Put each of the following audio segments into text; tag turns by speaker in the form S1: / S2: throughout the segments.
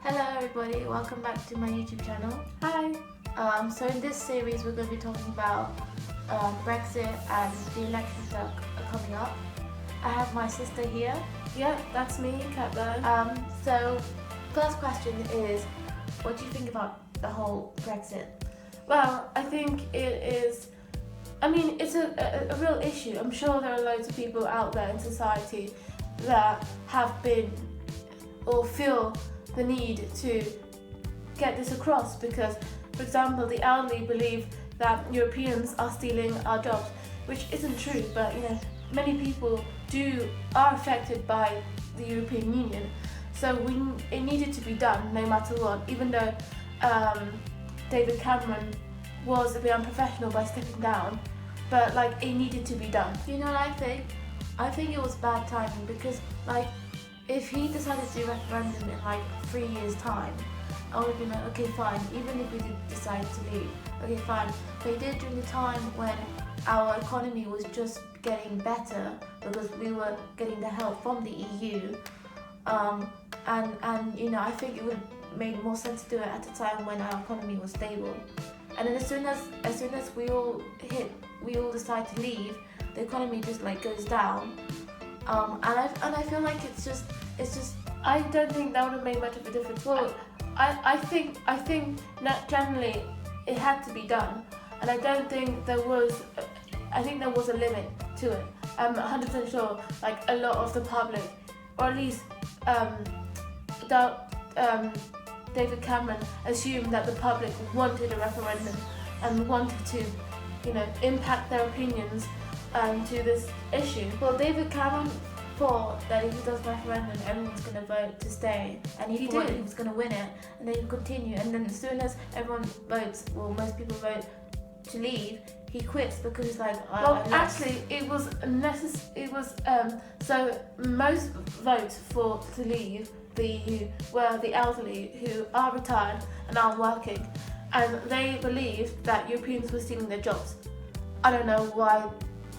S1: Hello everybody, welcome back to my YouTube channel.
S2: Hi.
S1: So in this series we're going to be talking about Brexit and the elections that are coming up. I have my sister here.
S2: Yeah, that's me, Katla.
S1: So first question is, what do you think about the whole Brexit?
S2: Well, I think it's a real issue. I'm sure there are loads of people out there in society that have been or feel the need to get this across because, for example, the elderly believe that Europeans are stealing our jobs, which isn't true, but many people are affected by the European Union. So it needed to be done no matter what, even though David Cameron was a bit unprofessional by stepping down, but it needed to be done.
S1: You know what I think? I think it was bad timing because if he decided to do a referendum in 3 years time, I would have been like, okay fine, even if we did decide to leave, okay fine. But he did during the time when our economy was just getting better because we were getting the help from the EU. And I think it would have made more sense to do it at a time when our economy was stable. And then as soon as we all decide to leave, the economy just goes down. And I feel like it's just.
S2: I don't think that would have made much of a difference. Well, I think that generally it had to be done, and I don't think there was. I think there was a limit to it. I'm 100% sure. A lot of the public, or at least David Cameron assumed that the public wanted a referendum and wanted to, impact their opinions to this issue.
S1: Well, David Cameron thought that if he does referendum, everyone's going to vote to stay, and he thought he was going to win it, and then he continue. And then as soon as everyone votes, well, most people vote to leave, he quits because he's like,
S2: actually, it was so most votes to leave the EU were the elderly who are retired and aren't working, and they believed that Europeans were stealing their jobs. I don't know why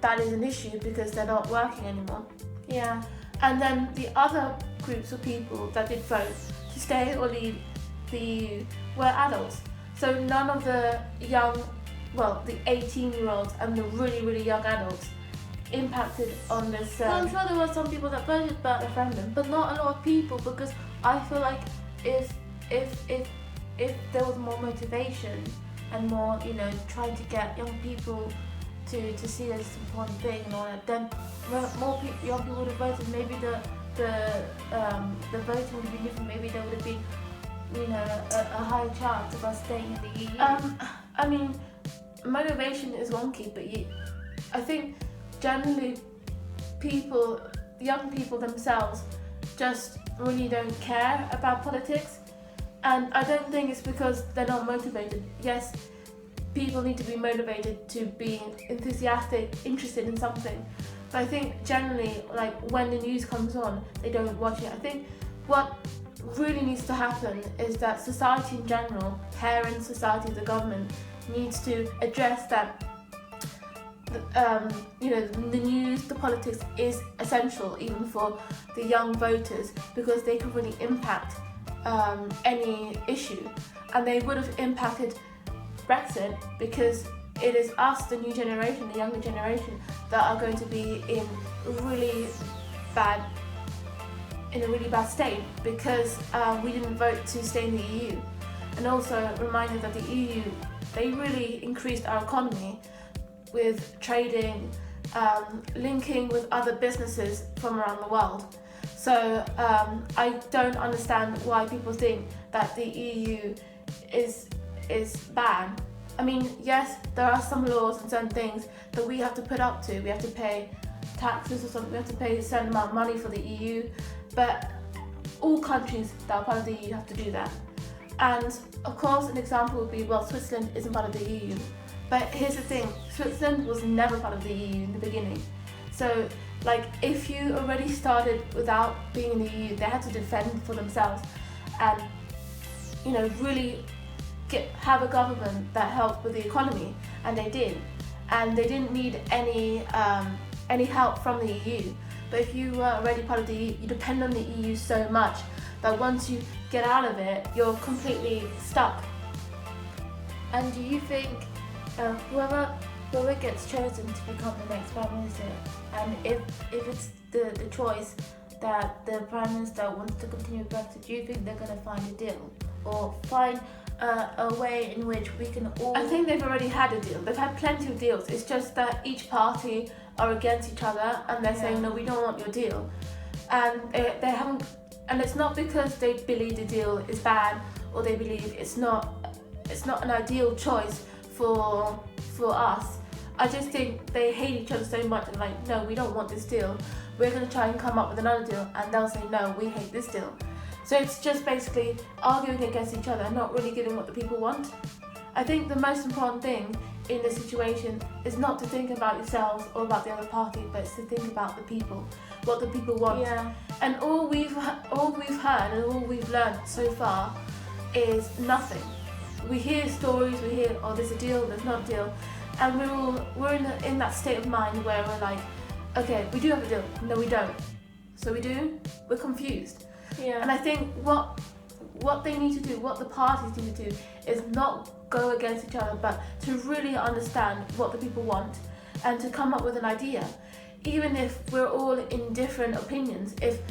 S2: that is an issue because they're not working anymore.
S1: Yeah.
S2: And then the other groups of people that did vote to stay or leave the EU were adults. So none of the the 18-year-olds and the really, really young adults impacted on this.
S1: Well, I'm sure there were some people that voted for the referendum, but not a lot of people, because I feel like if there was more motivation and more, trying to get young people to see this important thing and all that, then more young people would have voted. Maybe the voting would have been different. Maybe there would have been, a higher chance of us staying in the EU.
S2: Motivation is one key, but I think generally young people themselves just really don't care about politics, and I don't think it's because they're not motivated. Yes, people need to be motivated to be enthusiastic, interested in something, but I think generally, when the news comes on, they don't watch it. I think what really needs to happen is that society in general, parents, society, the government, needs to address that the news, the politics is essential even for the young voters, because they can really impact any issue, and they would have impacted Brexit because it is us, the new generation, the younger generation, that are going to be in a really bad state because we didn't vote to stay in the EU. And also a reminder that the EU, they really increased our economy with trading, linking with other businesses from around the world. So I don't understand why people think that the EU is bad. Yes, there are some laws and certain things that we have to put up to. We have to pay taxes or something. We have to pay a certain amount of money for the EU. But all countries that are part of the EU have to do that. And of course, an example would be, Switzerland isn't part of the EU. But here's the thing, Switzerland was never part of the EU in the beginning. So, if you already started without being in the EU, they had to defend for themselves and, really have a government that helped with the economy, and they did. And they didn't need any help from the EU. But if you were already part of the EU, you depend on the EU so much that once you get out of it, you're completely stuck.
S1: And do you think whoever gets chosen to become the next prime minister, and if it's the choice that the prime minister wants to continue with Brexit, do you think they're going to find a deal or find a way in which we can all?
S2: I think they've already had a deal. They've had plenty of deals. It's just that each party are against each other, and they're saying, no, we don't want your deal, and they haven't. And it's not because they believe the deal is bad, or they believe it's not an ideal choice for us. I just think they hate each other so much and like, no, we don't want this deal. We're going to try and come up with another deal, and they'll say, no, we hate this deal. So it's just basically arguing against each other and not really giving what the people want. I think the most important thing in this situation is not to think about yourselves or about the other party, but it's to think about the people, what the people want.
S1: Yeah.
S2: And all we've heard and all we've learned so far is nothing. We hear stories, we hear, oh, there's a deal, there's not a deal, and we're in that state of mind where we're like, okay, we do have a deal, no we don't, so we do, we're confused.
S1: Yeah.
S2: And I think what they need to do, what the parties need to do, is not go against each other, but to really understand what the people want and to come up with an idea. Even if we're all in different opinions, if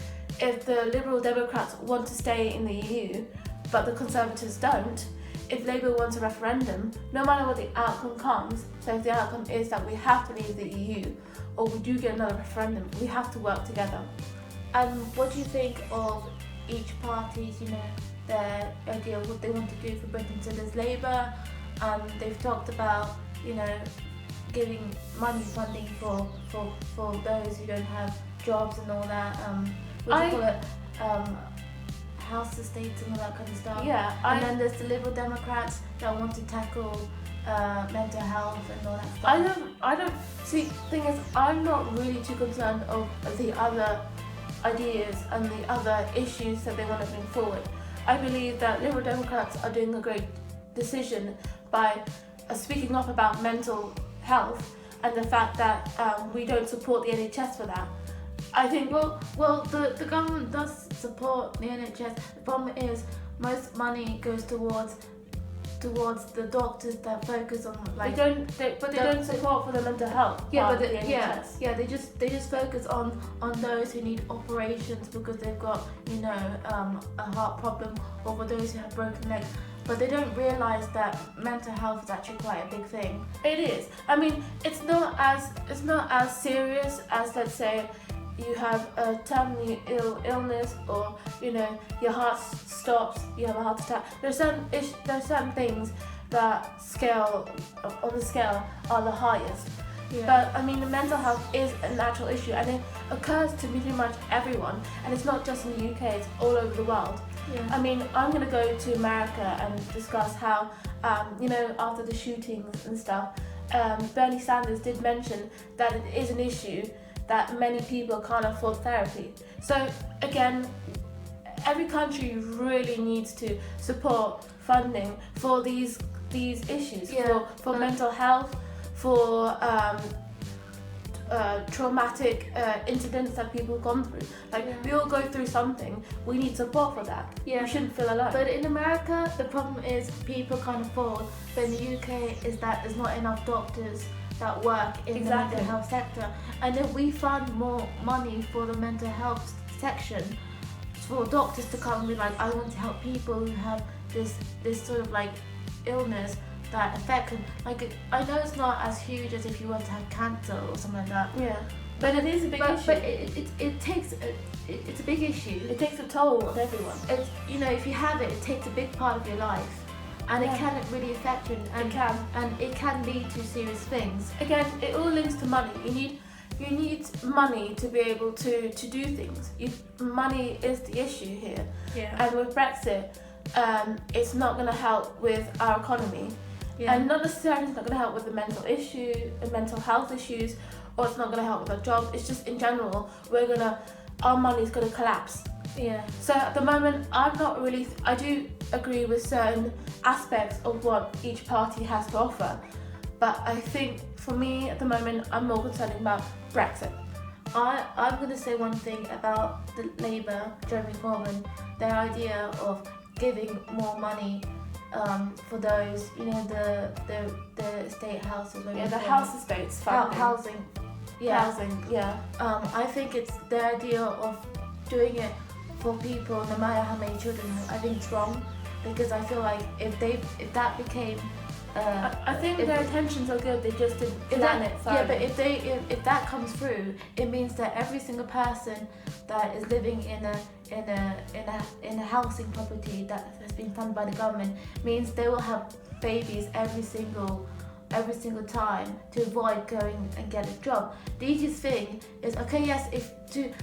S2: the Liberal Democrats want to stay in the EU, but the Conservatives don't, if Labour wants a referendum, no matter what the outcome comes, so if the outcome is that we have to leave the EU, or we do get another referendum, we have to work together.
S1: And what do you think of each party's, their idea of what they want to do for Britain? So there's Labour, they've talked about, giving money funding for those who don't have jobs and all that. What do you call it? House estates and all that kind of stuff.
S2: Yeah.
S1: And then there's the Liberal Democrats that want to tackle mental health and all that stuff.
S2: I don't see. Thing is, I'm not really too concerned of the other ideas and the other issues that they want to bring forward. I believe that Liberal Democrats are doing a great decision by speaking up about mental health and the fact that we don't support the NHS for that. I think
S1: well, the government does support the NHS. The problem is most money goes towards the doctors that focus on
S2: they don't support for the mental health.
S1: Yeah,
S2: but the NHS.
S1: They just focus on those who need operations because they've got a heart problem, or for those who have broken legs. But they don't realise that mental health is actually quite a big thing.
S2: It is. I mean, it's not as serious as, let's say, you have a terminally illness, or your heart stops, you have a heart attack. There's certain things that on the scale are the highest.
S1: Yeah.
S2: But I mean, the mental health is a natural issue, and it occurs to pretty much everyone, and it's not just in the UK, it's all over the world.
S1: Yeah.
S2: I mean, I'm going to go to America and discuss how, after the shootings and stuff, Bernie Sanders did mention that it is an issue that many people can't afford therapy. So again, every country really needs to support funding for these issues, for mental health, for traumatic incidents that people have gone through. We all go through something. We need support for that.
S1: Yeah.
S2: We shouldn't feel alone.
S1: But in America, the problem is people can't afford. But in the UK, is that there's not enough doctors that work in the mental health sector. And if we fund more money for the mental health section, for doctors to come and be like, I want to help people who have this sort of illness that affect them. I know it's not as huge as if you want to have cancer or something like that.
S2: Yeah. But it is a big issue.
S1: But it takes it's a big issue.
S2: It takes a toll on everyone.
S1: It's if you have it takes a big part of your life. And it can really affect you, and it can lead to serious things.
S2: Again, it all links to money. You need money to be able to do things. Money is the issue here.
S1: Yeah.
S2: And with Brexit, it's not going to help with our economy.
S1: Yeah.
S2: And not necessarily it's not going to help with the mental health issues, or it's not going to help with our jobs. It's just in general, our money's going to collapse.
S1: Yeah.
S2: So at the moment, I do agree with certain aspects of what each party has to offer, but I think for me at the moment, I'm more concerned about Brexit.
S1: I'm going to say one thing about the Labour, Jeremy Corbyn, their idea of giving more money for those, the estate houses.
S2: Yeah, the house estates funding.
S1: Housing. Yeah.
S2: Housing, yeah.
S1: I think it's the idea of doing it for people, no matter how many children. I think it's wrong, because I feel like if that became
S2: I think their intentions are good. They just didn't
S1: if
S2: plan
S1: that,
S2: it thoroughly.
S1: yeah, but if that comes through, it means that every single person that is living in a housing property that has been funded by the government means they will have babies every single time to avoid going and get a job. The easiest thing is to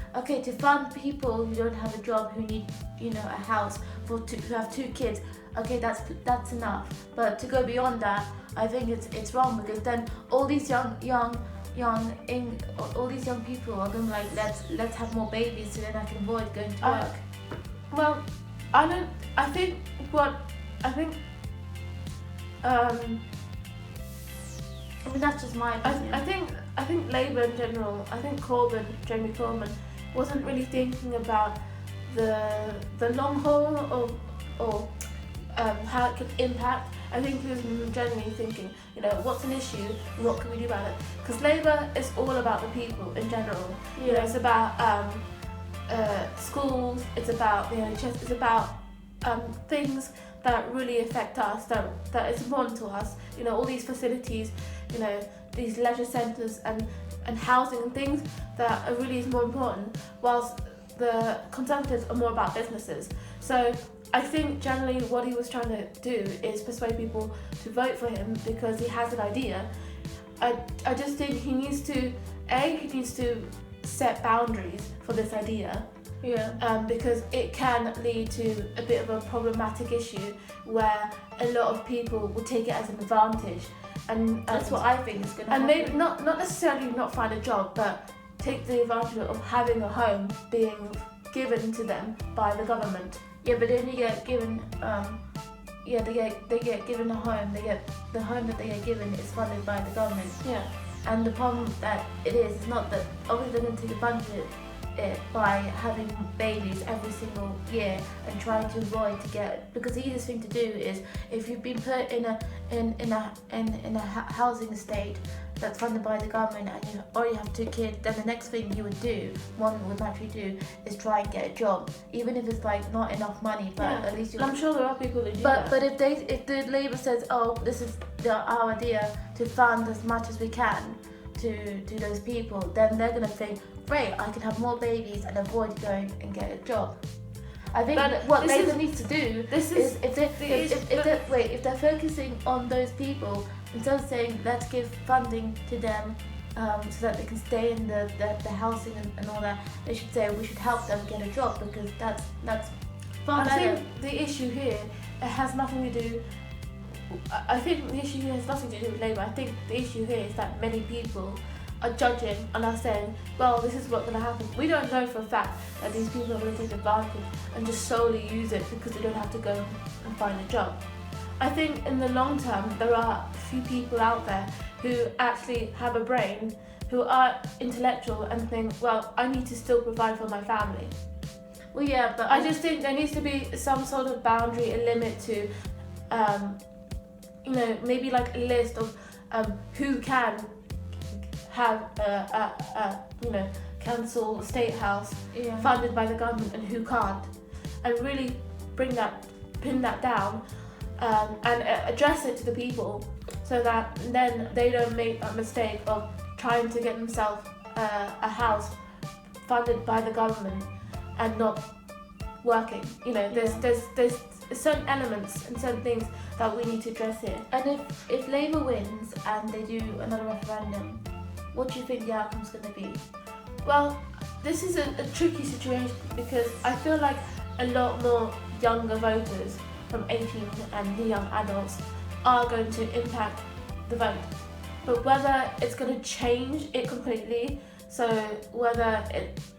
S1: fund people who don't have a job, who need a house who have 2 kids. Okay, that's enough. But to go beyond that, I think it's wrong, because then all these young people are going to like, let's have more babies so then I can avoid going to work.
S2: Well, I think
S1: I mean, that's just my opinion.
S2: I think Labour in general, I think Jeremy Corbyn, wasn't really thinking about the long haul or how it could impact. I think he was generally thinking, what's an issue, what can we do about it? Because Labour is all about the people in general.
S1: Yeah.
S2: It's about schools, it's about the NHS, it's about things that really affect us, that is important to us. All these facilities, these leisure centres and housing and things that are really more important, whilst the Conservatives are more about businesses. So I think generally what he was trying to do is persuade people to vote for him because he has an idea. I just think he needs to set boundaries for this idea.
S1: Yeah.
S2: Because it can lead to a bit of a problematic issue where a lot of people will take it as an advantage, and
S1: That's what I think is going to happen.
S2: And maybe not necessarily not find a job, but take the advantage of having a home being given to them by the government.
S1: Yeah, but then you get given, they get given a home. The home that they get given is funded by the government.
S2: Yeah.
S1: And the problem that it is not that obviously they're going to take advantage of it by having babies every single year and trying to avoid to get, because the easiest thing to do is, if you've been put in a housing estate that's funded by the government and you already have 2 kids, then the next thing you would do, one would naturally do, is try and get a job, even if it's like not enough money, but at least
S2: I'm sure there are people who do that.
S1: But if the Labour says, oh, this is our idea to fund as much as we can to those people, then they're gonna think, great, I can have more babies and avoid going and get a job. I think what Labour needs to do is if they're focusing on those people, instead of saying let's give funding to them so that they can stay in the housing and all that, they should say we should help them get a job, because that's far better.
S2: I think the issue here, it has nothing to do. I think the issue here has nothing to do with Labour. I think the issue here is that many people are judging and are saying, well, this is what's going to happen. We don't know for a fact that these people are going to take advantage and just solely use it because they don't have to go and find a job. I think in the long term, there are a few people out there who actually have a brain, who are intellectual and think, well, I need to still provide for my family.
S1: Well, yeah, but
S2: I just think there needs to be some sort of boundary, a limit to, maybe like a list of who can have a council estate house funded by the government and who can't, and really pin that down and address it to the people, so that then they don't make that mistake of trying to get themselves a house funded by the government and not working. There's certain elements and certain things that we need to address here.
S1: And if Labour wins and they do another referendum, what do you think the outcome's going to be?
S2: Well, this is a tricky situation, because I feel like a lot more younger voters from 18 and the young adults are going to impact the vote. But whether it's going to change it completely, so whether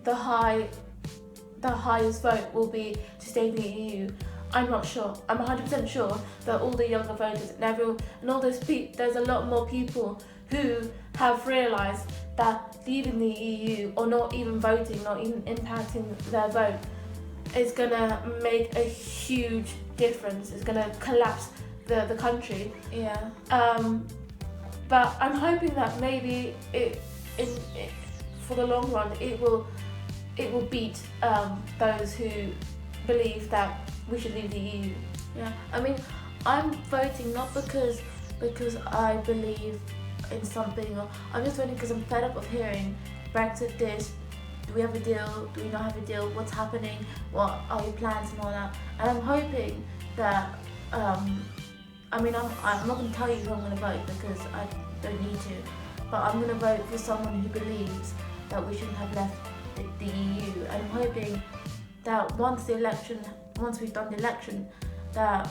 S2: the highest vote will be to stay in the EU, I'm not sure. I'm 100% sure that all the younger voters and all those people, there's a lot more people who have realised that leaving the EU or not even voting, not even impacting their vote, is going to make a huge difference. It's going to collapse the country.
S1: Yeah.
S2: But I'm hoping that maybe for the long run it will beat those who believe that we should leave the EU.
S1: Yeah. I mean, I'm voting not because I believe in something, or I'm just voting because I'm fed up of hearing Brexit this. Do we have a deal? Do we not have a deal? What's happening? What are your plans and all that? And I'm hoping that I mean, I'm not going to tell you who I'm going to vote because I don't need to, but I'm going to vote for someone who believes that we shouldn't have left the EU. And I'm hoping that once we've done the election, that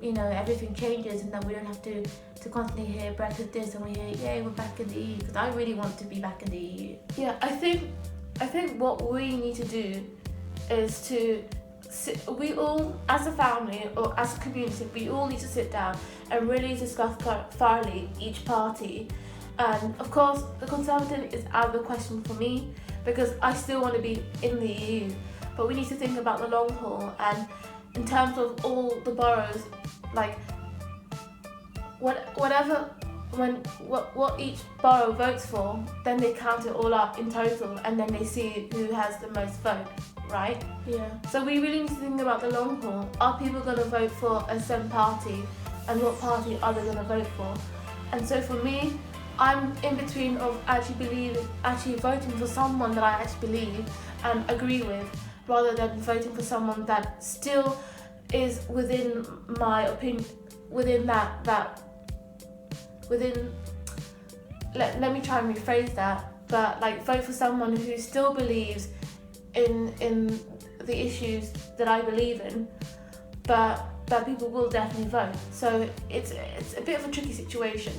S1: everything changes and that we don't have to constantly hear Brexit this and we hear, yay, we're back in the EU, because I really want to be back in the EU.
S2: Yeah, I think what we need to do is we all, as a family or as a community, we all need to sit down and really discuss thoroughly each party. And of course, the Conservative is out of the question for me because I still want to be in the EU. But we need to think about the long haul, and in terms of all the boroughs, like what each borough votes for, then they count it all up in total, and then they see who has the most vote, right?
S1: Yeah.
S2: So we really need to think about the long haul. Are people going to vote for a certain party, and what party are they going to vote for? And so for me, I'm in between of actually voting for someone that I actually believe and agree with, rather than voting for someone that still is within my opinion, let me try and rephrase that, but like vote for someone who still believes in the issues that I believe in, but that people will definitely vote. So it's a bit of a tricky situation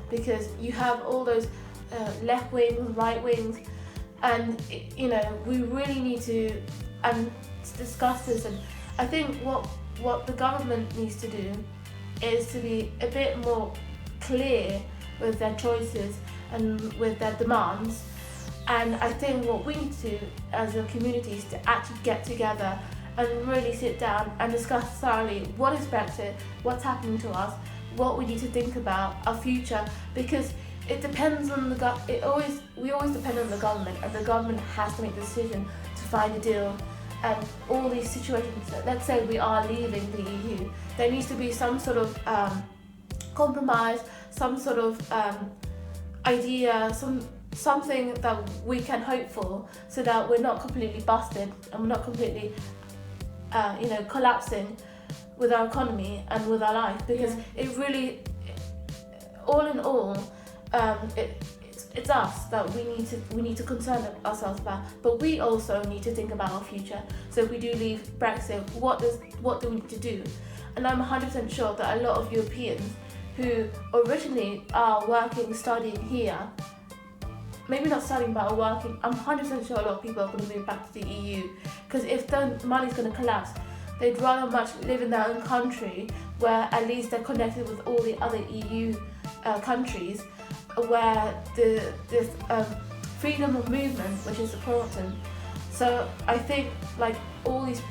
S2: because you have all those left wings, right wings, and we really need to discuss this. And I think what the government needs to do is to be a bit more clear with their choices and with their demands. And I think what we need to do as a community is to actually get together and really sit down and discuss thoroughly what is Brexit, what's happening to us, what we need to think about, our future, because it depends on we always depend on the government, and the government has to make the decision to find a deal. And all these situations, let's say we are leaving the EU, there needs to be some sort of compromise, some sort of idea, something that we can hope for, so that we're not completely busted and we're not completely collapsing with our economy and with our life, because it really, all in all, it's us that we need to concern ourselves about, but we also need to think about our future. So if we do leave Brexit, what do we need to do? And I'm 100% sure that a lot of Europeans who originally are working, studying here, maybe not studying but are working, I'm 100% sure a lot of people are going to move back to the EU, because if the money's going to collapse, they'd rather much live in their own country where at least they're connected with all the other EU countries, where the freedom of movement, which is important. So I think like all these,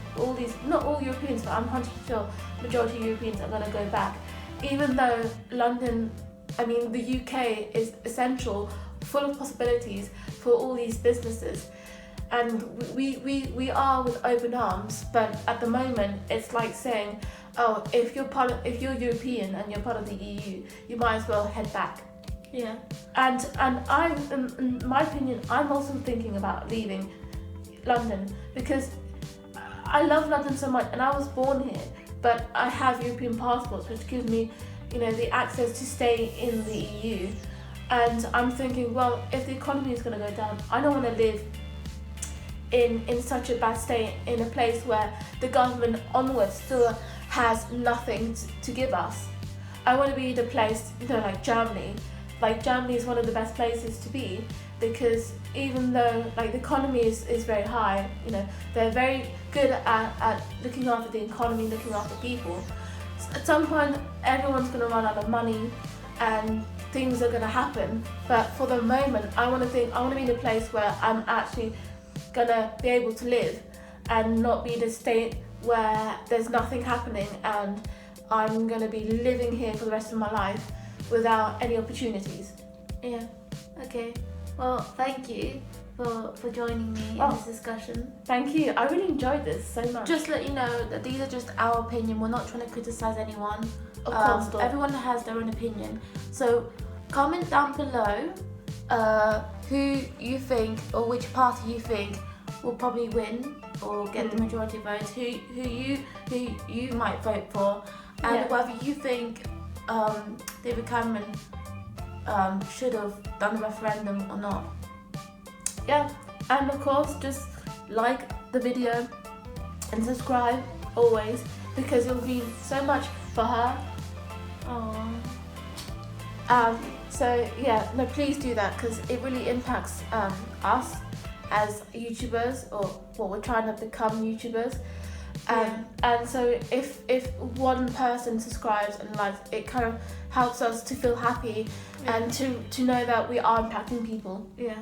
S2: not all Europeans, but I'm 100% sure majority of Europeans are going to go back, even though the UK is essential, full of possibilities for all these businesses, and we are with open arms. But at the moment, it's like saying, oh, if you're European and you're part of the EU, you might as well head back.
S1: Yeah.
S2: And in my opinion, I'm also thinking about leaving London, because I love London so much, and I was born here, but I have European passports, which gives me, the access to stay in the EU. And I'm thinking, well, if the economy is going to go down, I don't want to live in such a bad state in a place where the government onwards still has nothing to give us. I want to be the place, like Germany. Like Germany is one of the best places to be, because even though like the economy is very high, they're very good at looking after the economy, looking after people. At some point, everyone's going to run out of money, and things are gonna happen. But for the moment, I want to be in a place where I'm actually gonna be able to live, and not be in a state where there's nothing happening and I'm gonna be living here for the rest of my life without any opportunities.
S1: Yeah. Okay. Well, thank you for joining me in this discussion.
S2: Thank you. I really enjoyed this so much.
S1: Just let you know that these are just our opinion. We're not trying to criticize anyone.
S2: Of course not.
S1: Everyone has their own opinion. So comment down below who you think, or which party you think will probably win or get the majority of votes. Who you might vote for, and whether you think David Cameron should have done the referendum or not.
S2: Yeah, and of course, just like the video and subscribe always, because it will mean so much for her. So yeah, no, please do that, because it really impacts us as YouTubers, or what we're trying to become YouTubers. And so if one person subscribes and likes, it kind of helps us to feel happy and to know that we are impacting people.
S1: Yeah.